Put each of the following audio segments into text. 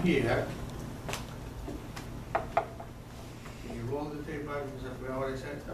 here, can you roll the tape back because I forgot what I said? No,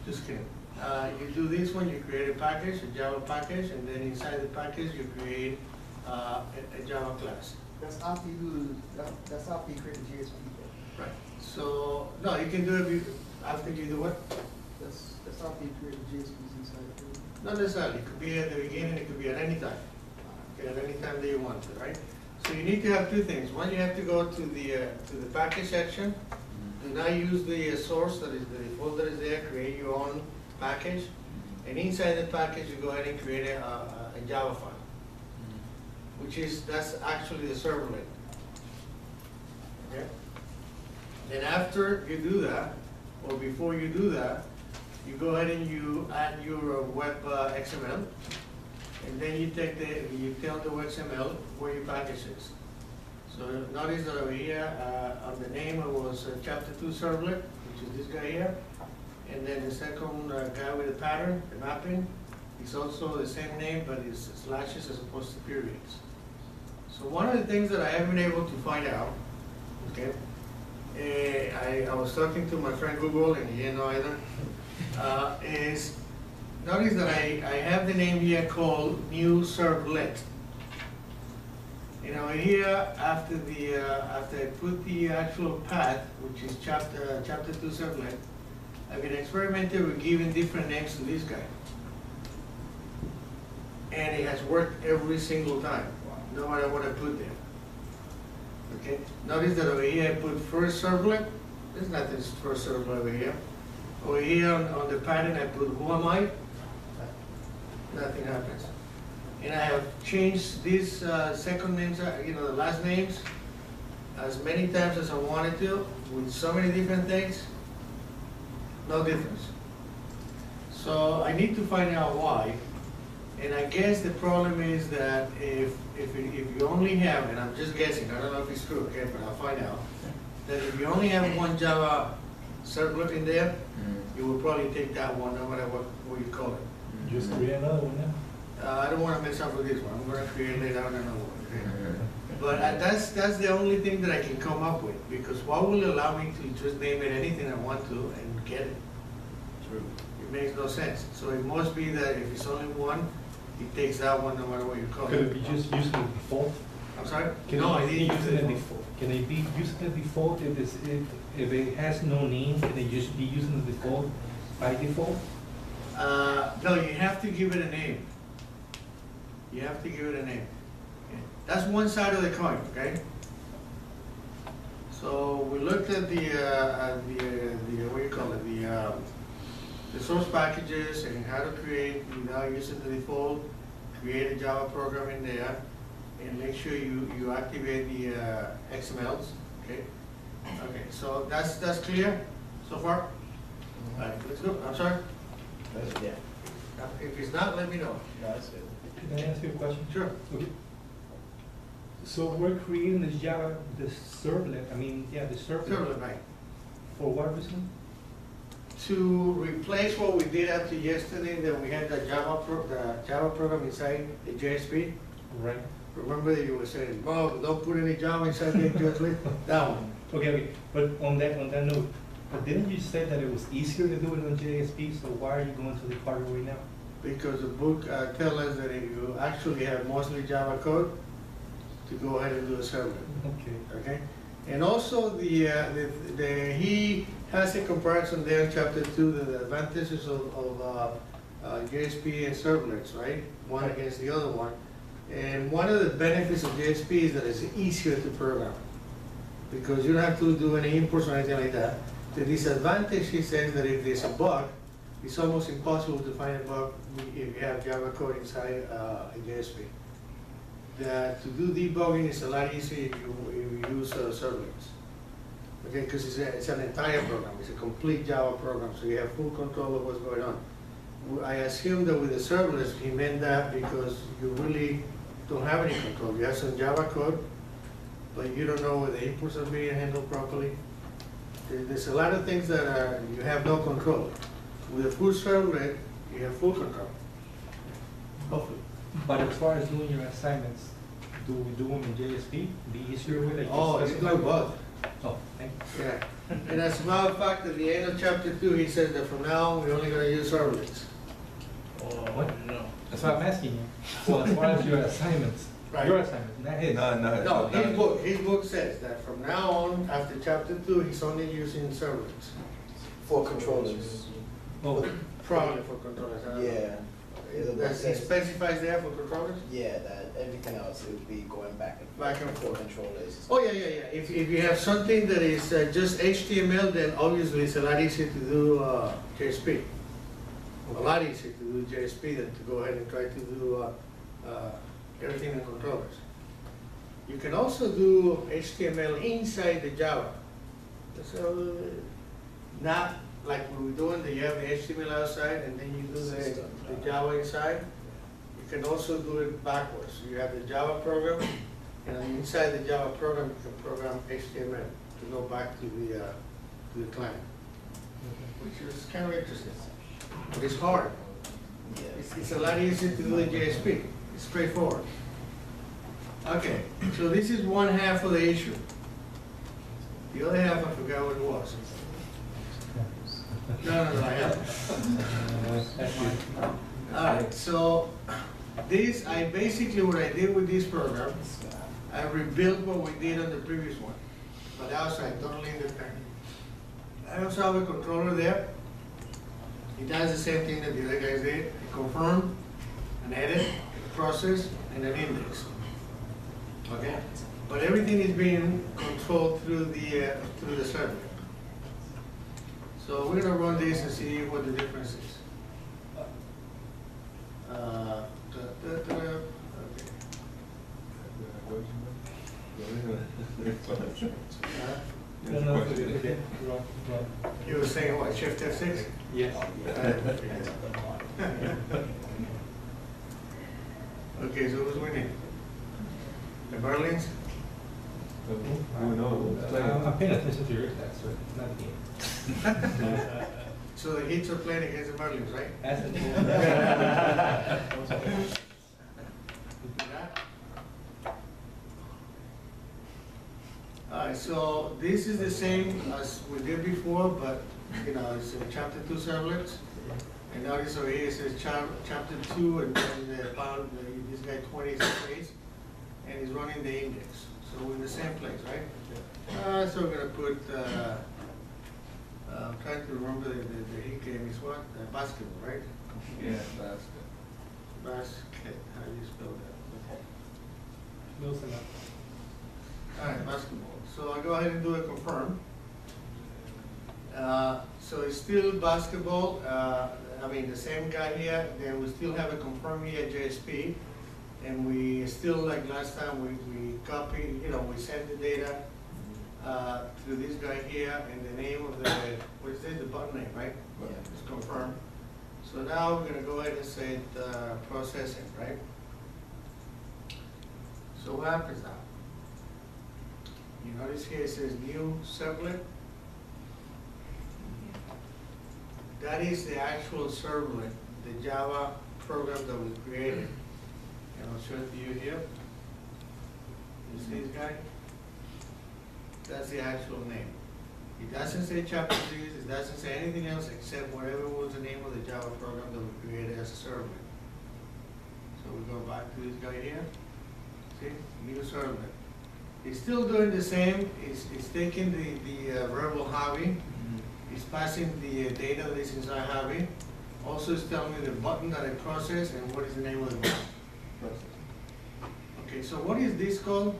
just kidding. You do this one, you create a package, a Java package, and then inside the package you create a Java class. That's after you that's after you create the GSP. Right. So no, you can do it after you do what? That's after you create the GSPs inside the field. Not necessarily. It could be at the beginning. It could be at any time. Okay, at any time that you want to, right? So you need to have two things. One, you have to go to the package section. Do not use the source that is the default that is there. Create your own package, and inside the package you go ahead and create a Java file, that's actually the servlet. Okay. Then after you do that, or before you do that, you go ahead and you add your web XML, and then you tell the web XML where your package is. So notice that over here on the name it was chapter 2 servlet, which is this guy here, and then the second guy with the pattern, the mapping, is also the same name, but it's slashes as opposed to periods. So one of the things that I haven't been able to find out, okay, I was talking to my friend Google, and he didn't know either, is notice that I have the name here called new servlet. You know, here after I put the actual path, which is chapter 2 servlet, I've been experimenting with giving different names to this guy, and it has worked every single time, no matter what I put there. Okay, notice that over here I put first servlet. There's nothing first servlet over here. Over here on the pattern I put who am I. Nothing happens. And I have changed these second names, the last names, as many times as I wanted to, with so many different things. No difference. So I need to find out why. And I guess the problem is that if you only have, and I'm just guessing, I don't know if it's true, okay, but I'll find out, that if you only have one Java servlet in there, you will probably take that one, no matter what you call it. Just create another one now. I don't want to mess up with this one. I'm going to create later on another one. Okay? But that's the only thing that I can come up with, because what will allow me to just name it anything I want to and get it? True. It makes no sense. So it must be that if it's only one, it takes that one no matter what you call it. Could it be just using the default? I'm sorry? No, I didn't use the default. Can it be using the default if it has no name? Can it just be using the default by default? No, you have to give it a name. You have to give it a name. Okay. That's one side of the coin, okay? So we looked at the what do you call it, the source packages and how to create without using the default, create a Java program in there, and make sure you activate the XMLs, okay? Okay, so that's clear so far? All right, let's go. I'm sorry? Yeah. If it's not, let me know. No, that's good. Can I ask you a question? Sure. Okay. So we're creating this Java, this servlet, the servlet. Servlet, right. For what reason? To replace what we did after yesterday, that we had the Java program inside the JSP. Right. Remember that you were saying, "Oh, don't put any Java inside the JSP." That one. Okay. But on that note, didn't you say that it was easier to do it on JSP? So why are you going to the hardware right now? Because the book tells us that if you actually have mostly Java code, to go ahead and do a servlet. Okay. Okay. And also he has a comparison there in chapter 2, the advantages of JSP and servlets, right? One against the other one. And one of the benefits of JSP is that it's easier to program, because you don't have to do any imports or anything like that. The disadvantage, he says, that if there's a bug, it's almost impossible to find a bug if you have Java code inside a JSP. To do debugging is a lot easier if you use servlets. Okay, because it's an entire program. It's a complete Java program, so you have full control of what's going on. I assume that with the servlets, he meant that because you really don't have any control. You have some Java code, but you don't know whether the inputs are being handled properly. There's a lot of things that you have no control. With a full servlet, you have full control. Hopefully. But as far as doing your assignments, do we do them in JSP? The easier way, like you Oh, you specified? do both. Oh, thank you. Yeah. And as a matter of fact, at the end of chapter 2, he says that from now on, we're only gonna use servlets. What? No. That's what I'm asking you. So as far as your assignments, Right. your assignments, not his. No, his book says that from now on, after chapter 2, he's only using servlets. For controllers. Oh, Probably for controllers. I don't know. Yeah. The book He says- specifies there for controllers? Yeah, that everything else it would be going back and Back and for forth. controllers. Oh, yeah. If you have something that is just HTML, then obviously it's a lot easier to do JSP. A lot easier to do JSP than to go ahead and try to do everything in controllers. You can also do HTML inside the Java. So, not like we were doing, that you have the HTML outside and then you do the Java inside. You can also do it backwards. You have the Java program, and inside the Java program, you can program HTML to go back to the client, which is kind of interesting. But it's hard. Yeah. It's a lot easier to do in JSP. It's straightforward. Okay, so this is one half of the issue. The other half, I forgot what it was. No, I haven't. All right, so this, what I did with this program, I rebuilt what we did on the previous one, but outside, totally independent. I also have a controller there. It does the same thing that the other guys did: a confirm, an edit, a process, and an index. Okay, but everything is being controlled through the server. So we're gonna run this and see what the difference is. no, no, You were saying what, Shift F6? yes. Okay, so who's winning? The Berlins? I'm paying attention to your stats, sir, not the game. So the Heats are playing against the Berlins, right? As a team. Alright, so this is the same as we did before, but, it's in chapter 2 servlets. And notice over here it says chapter 2, and then this guy 26 and he's running the index. So we're in the same place, right? So we're gonna put, I'm trying to remember the heat game is what? Basketball, right? Yeah, basket. Basket, how do you spell that? Close enough. Alright, basketball. So I'll go ahead and do a confirm. So it's still basketball, the same guy here, then we still have a confirm here at JSP. And we still, like last time, we copy, we send the data to this guy here, and the name of the, what is this, the button name, right? Yeah. It's confirmed. So now we're gonna go ahead and say processing, right? So what happens now? You notice here it says new servlet. That is the actual servlet, the Java program that we created. And I'll show it to you here. You see this guy? That's the actual name. It doesn't say chapter 3, it doesn't say anything else except whatever was the name of the Java program that we created as a servlet. So we go back to this guy here. See, new servlet. It's still doing the same. It's taking the verbal hobby. It's passing the data that is inside hobby. Also, it's telling me the button that I process and what is the name of the button. Okay, so what is this called?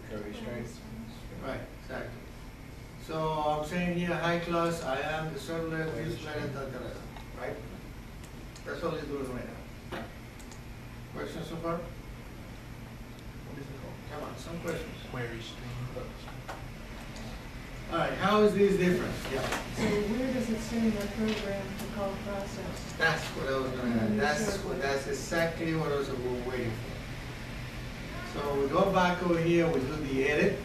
The curry strings. Right, exactly. So I'm saying here, hi class, I am the servlet, this letter, right? That's all it's doing right now. Questions so far? Come on, some questions. Query string. All right, how is this different? Yeah, So where does it say in the program to call process? that's what I was gonna ask. That's exactly what I was waiting for. So we go back over here, we do the edit.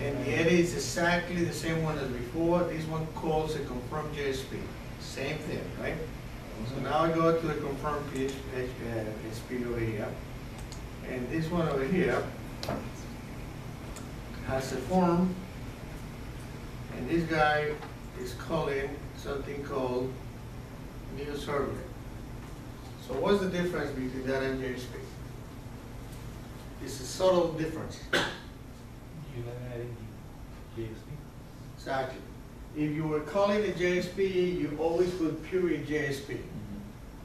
And the edit is exactly the same one as before. This one calls a confirm JSP. Same thing, right? So now I go to the confirm PHP over here. And this one over here has a form, and this guy is calling something called new servlet. So what's the difference between that and JSP? It's a subtle difference. You're not adding the JSP? Exactly. If you were calling a JSP, you always put period JSP.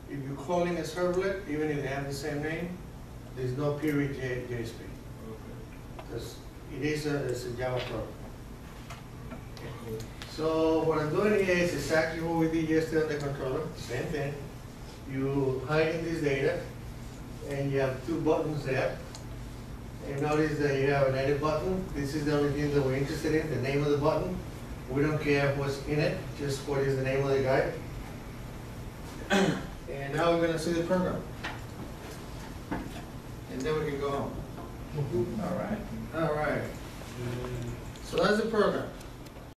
If you're calling a servlet, even if they have the same name, there's no period JSP. Because it is it's a Java program. So what I'm doing here is exactly what we did yesterday on the controller, same thing. You hide in this data, and you have two buttons there. And notice that you have an edit button. This is the only thing that we're interested in, the name of the button. We don't care what's in it, just what is the name of the guy. And now we're gonna see the program. And then we can go home. All right. All right. So that's the program.